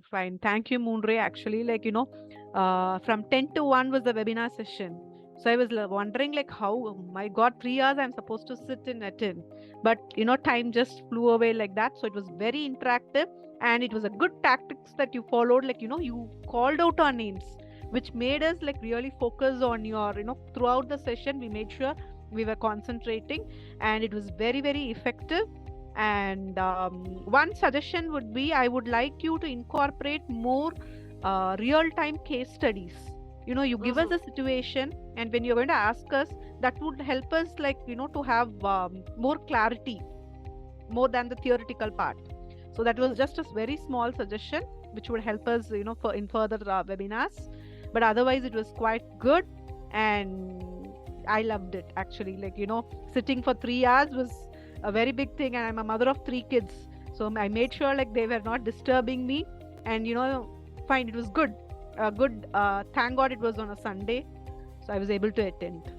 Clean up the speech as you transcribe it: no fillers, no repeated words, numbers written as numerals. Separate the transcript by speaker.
Speaker 1: Fine. Thank you, Moonray. Actually, from 10 to 1 was the webinar session. So I was wondering, like, how, oh my God, 3 hours I'm supposed to sit and attend. But, time just flew away like that. So it was very interactive and it was a good tactics that you followed. Like, you called out our names, which made us like really focus on your, throughout the session, we made sure we were concentrating and it was very, very effective. And one suggestion would be, I would like you to incorporate more real-time case studies. You give us a situation, and when you're going to ask us, that would help us, to have more clarity, more than the theoretical part. So that was just a very small suggestion, which would help us, for in further webinars. But otherwise, it was quite good, and I loved it actually. Sitting for 3 hours was a very big thing, and I'm a mother of 3 kids, so I made sure like they were not disturbing me, and fine, it was good. Thank God it was on a Sunday, so I was able to attend.